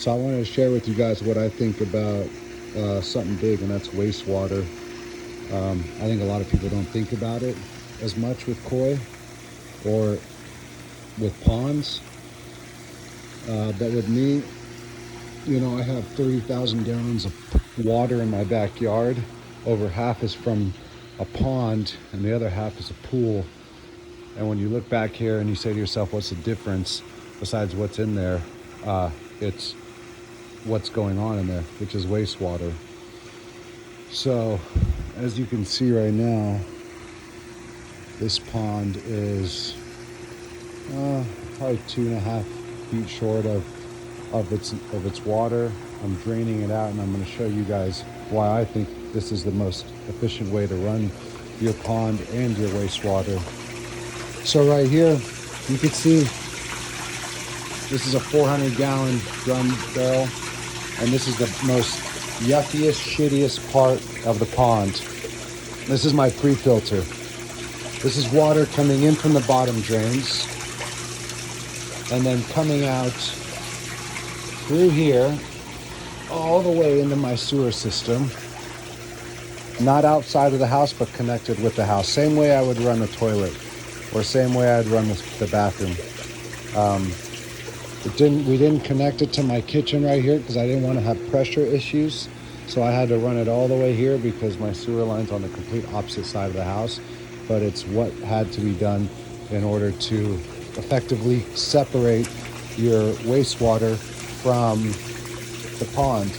So I wanted to share with you guys what I think about something big, and that's wastewater. I think a lot of people don't think about it as much with koi or with ponds. But with me, you know, I have 30,000 gallons of water in my backyard. Over half is from a pond and the other half is a pool. And when you look back here and you say to yourself, what's the difference besides what's in there? It's what's going on in there, which is wastewater. So as you can see right now, this pond is probably 2.5 feet short of its water. I'm draining it out, and I'm going to show you guys why I think this is the most efficient way to run your pond and your wastewater. So right here, you can see this is a 400-gallon drum barrel, and this is the most yuckiest, shittiest part of the pond. This is my pre-filter. This is water coming in from the bottom drains and then coming out through here all the way into my sewer system. Not outside of the house, but connected with the house. Same way I would run the toilet, or same way I'd run the bathroom. We didn't connect it to my kitchen right here because I didn't want to have pressure issues. So I had to run it all the way here because my sewer line's on the complete opposite side of the house. But it's what had to be done in order to effectively separate your wastewater from the pond.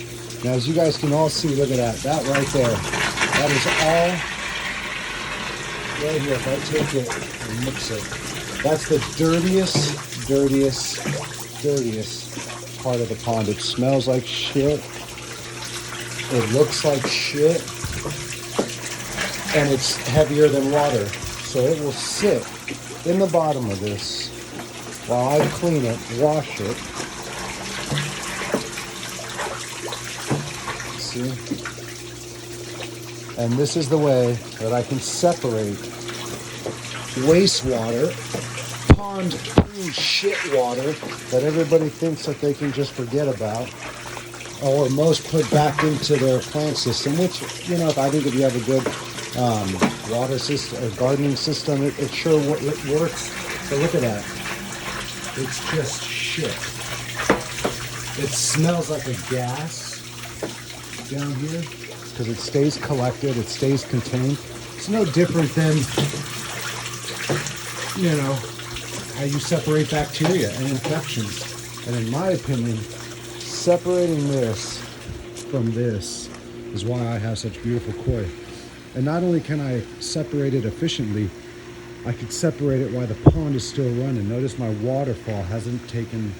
Now, as you guys can all see, look at that. That right there. That is all right here. If I take it and mix it, that's the dirtiest part of the pond. It smells like shit. It looks like shit. And it's heavier than water. So it will sit in the bottom of this while I clean it, wash it. See? And this is the way that I can separate wastewater, pond shit water that everybody thinks that they can just forget about, or most put back into their plant system, which, you know, I think if you have a good water system or gardening system, it sure it works. But look at that. It's just shit. It smells like a gas down here because it stays collected, it stays contained. It's no different than, you know, how you separate bacteria and infections. And in my opinion, separating this from this is why I have such beautiful koi. And not only can I separate it efficiently, I could separate it while the pond is still running. Notice my waterfall hasn't taken,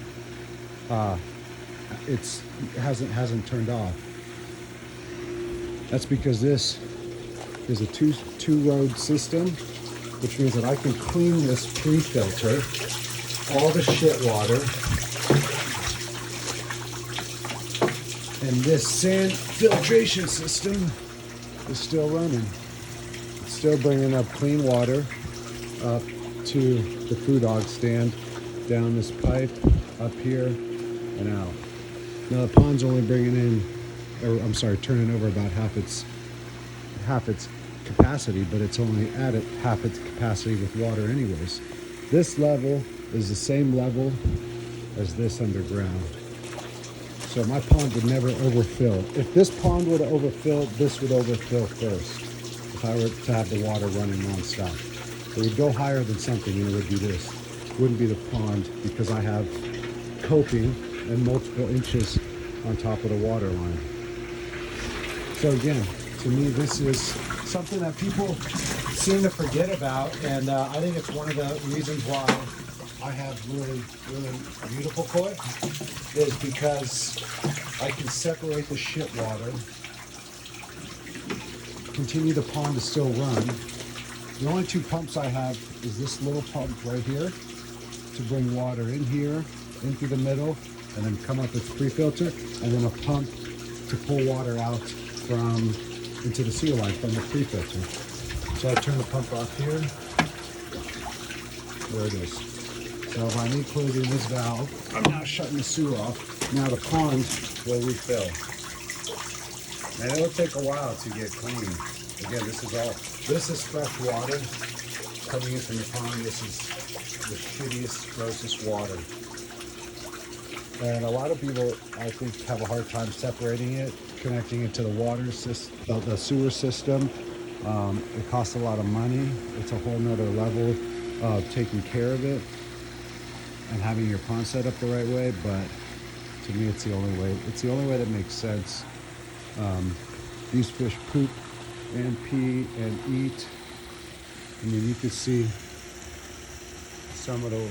hasn't turned off. That's because this is a two-road system, which means that I can clean this pre-filter, all the shit water, and this sand filtration system is still running. It's still bringing up clean water up to the food dog stand, down this pipe, up here, and out. Now the pond's only bringing in, turning over about half its capacity, but it's only at half its capacity with water anyways. This level is the same level as this underground. So my pond would never overfill. If this pond were to overfill, this would overfill first. If I were to have the water running nonstop, it would go higher than something, and it would be this. It wouldn't be the pond because I have coping and multiple inches on top of the water line. So again, to me, this is something that people seem to forget about, and I think it's one of the reasons why I have really, really beautiful koi, is because I can separate the shit water, continue the pond to still run. The only two pumps I have is this little pump right here to bring water in here, in through the middle, and then come up with pre-filter, and then a pump to pull water out from into the seal line from the pre-filter. So I turn the pump off here. There it is. So by me closing this valve, I'm now shutting the sewer off. Now the pond will refill. And it'll take a while to get clean. Again, this is fresh water coming in from the pond. This is the shittiest, grossest water. And a lot of people, I think, have a hard time separating it, connecting it to the water system, the sewer system. It costs a lot of money. It's a whole nother level of taking care of it and having your pond set up the right way. But to me, it's the only way. It's the only way that makes sense. These fish poop and pee and eat. I mean, you can see some of the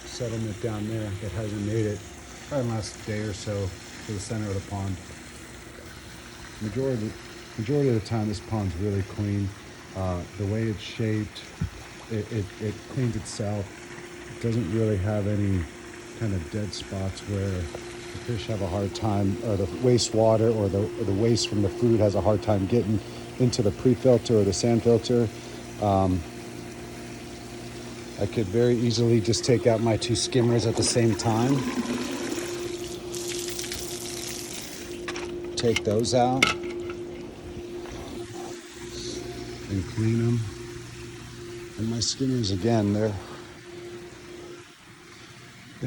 settlement down there that hasn't made it probably the last day or so to the center of the pond. Majority of the time, this pond's really clean. The way it's shaped, it cleans itself. It doesn't really have any kind of dead spots where the fish have a hard time, or the wastewater or the waste from the food has a hard time getting into the pre-filter or the sand filter. I could very easily just take out my 2 skimmers at the same time. Take those out and clean them. And my skimmers, again, they're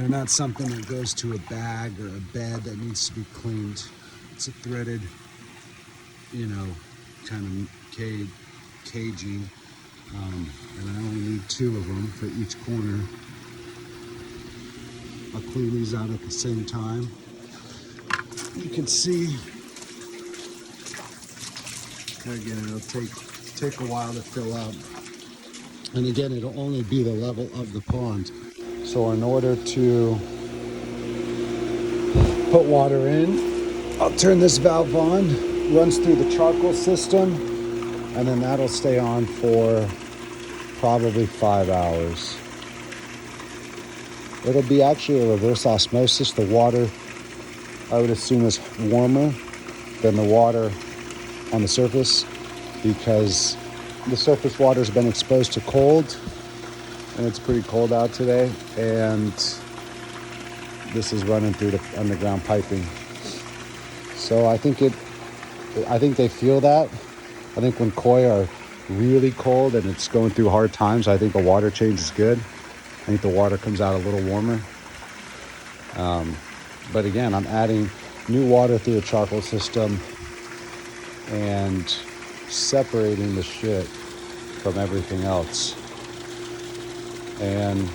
not something that goes to a bag or a bed that needs to be cleaned. It's a threaded, kind of caging. And I only need 2 of them for each corner. I'll clean these out at the same time. You can see, again, it'll take a while to fill up. And again, it'll only be the level of the pond. So in order to put water in, I'll turn this valve on, runs through the charcoal system, and then that'll stay on for probably 5 hours. It'll be actually a reverse osmosis. The water, I would assume, is warmer than the water on the surface because the surface water has been exposed to cold, and it's pretty cold out today, and this is running through the underground piping. So I think they feel that. I think when koi are really cold and it's going through hard times, I think a water change is good. I think the water comes out a little warmer. But again, I'm adding new water through the charcoal system and separating the shit from everything else. And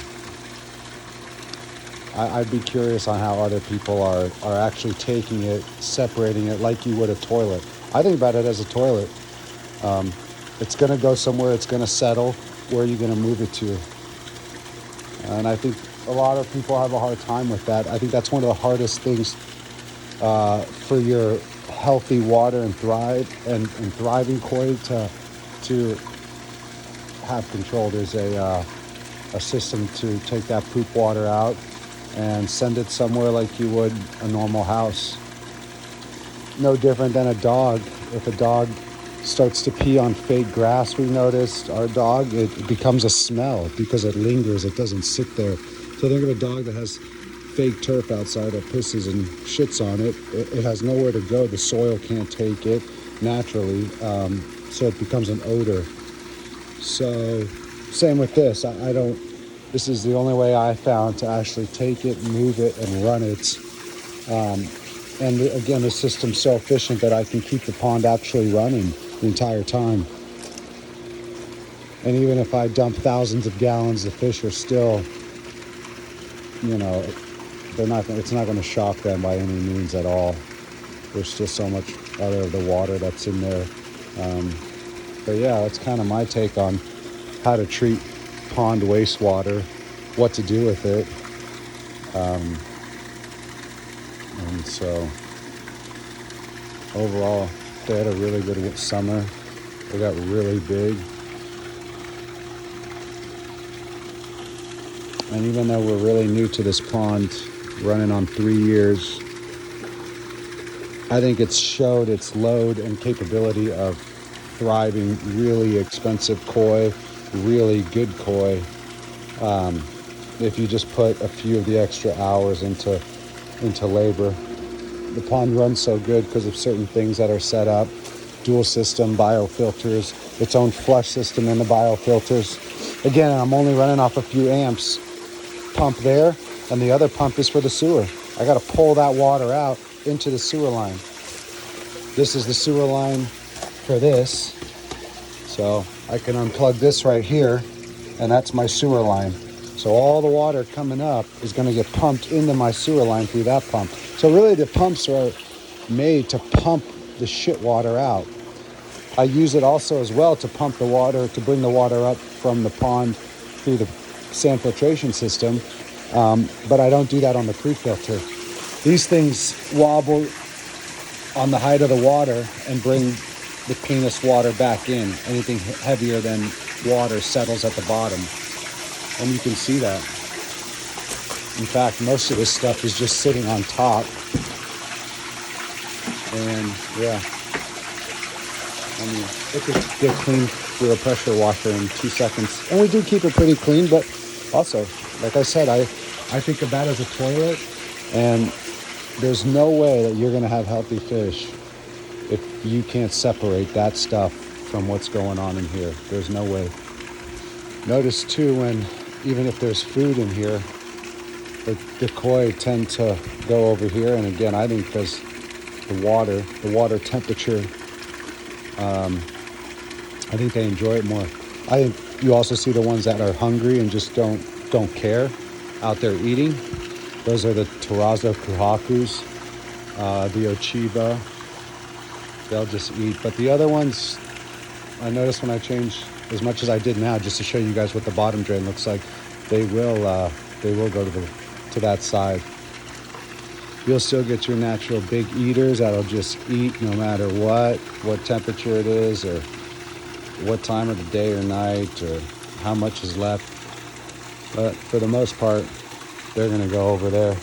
I'd be curious on how other people are actually taking it, separating it like you would a toilet. I think about it as a toilet. It's going to go somewhere, it's going to settle. Where are you going to move it to? And I think a lot of people have a hard time with that. I think that's one of the hardest things for your healthy water and thriving koi to have control. There's a system to take that poop water out and send it somewhere like you would a normal house. No different than a dog. If a dog starts to pee on fake grass, we noticed, our dog, it becomes a smell because it lingers, it doesn't sit there. So think of a dog that has fake turf outside that pisses and shits on it. It has nowhere to go. The soil can't take it naturally, so it becomes an odor. So same with this. This is the only way I found to actually take it, move it, and run it. And again, the system's so efficient that I can keep the pond actually running the entire time. And even if I dump thousands of gallons, the fish are still, it's not going to shock them by any means at all. There's still so much other of the water that's in there. But yeah, that's kind of my take on how to treat pond wastewater, what to do with it. And so overall, they had a really good summer. They got really big. And even though we're really new to this pond, running on 3 years, I think it's showed its load and capability of thriving really expensive koi, really good koi. if you just put a few of the extra hours into labor. The pond runs so good because of certain things that are set up. Dual system, biofilters, its own flush system in the biofilters. Again, I'm only running off a few amps. Pump there, and the other pump is for the sewer. I got to pull that water out into the sewer line. This is the sewer line for this. So I can unplug this right here, and that's my sewer line. So all the water coming up is going to get pumped into my sewer line through that pump. So really the pumps are made to pump the shit water out. I use it also as well to pump the water, to bring the water up from the pond through the sand filtration system. But I don't do that on the pre-filter. These things wobble on the height of the water and bring the cleanest water back in. Anything heavier than water settles at the bottom. And you can see that. In fact, most of this stuff is just sitting on top. And yeah, I mean, it could get clean through a pressure washer in 2 seconds. And we do keep it pretty clean, but also, like I said, I think of that as a toilet. And there's no way that you're going to have healthy fish if you can't separate that stuff from what's going on in here. There's no way. Notice too, when even if there's food in here, the koi tend to go over here. And again, I think because the water temperature, I think they enjoy it more. I think you also see the ones that are hungry and just don't care out there eating. Those are the Terrazzo Kuhakus, the Ochiba. They'll just eat. But the other ones, I noticed when I change as much as I did now, just to show you guys what the bottom drain looks like, they will go to that side. You'll still get your natural big eaters that'll just eat no matter what temperature it is, or what time of the day or night, or how much is left. But for the most part, they're gonna go over there.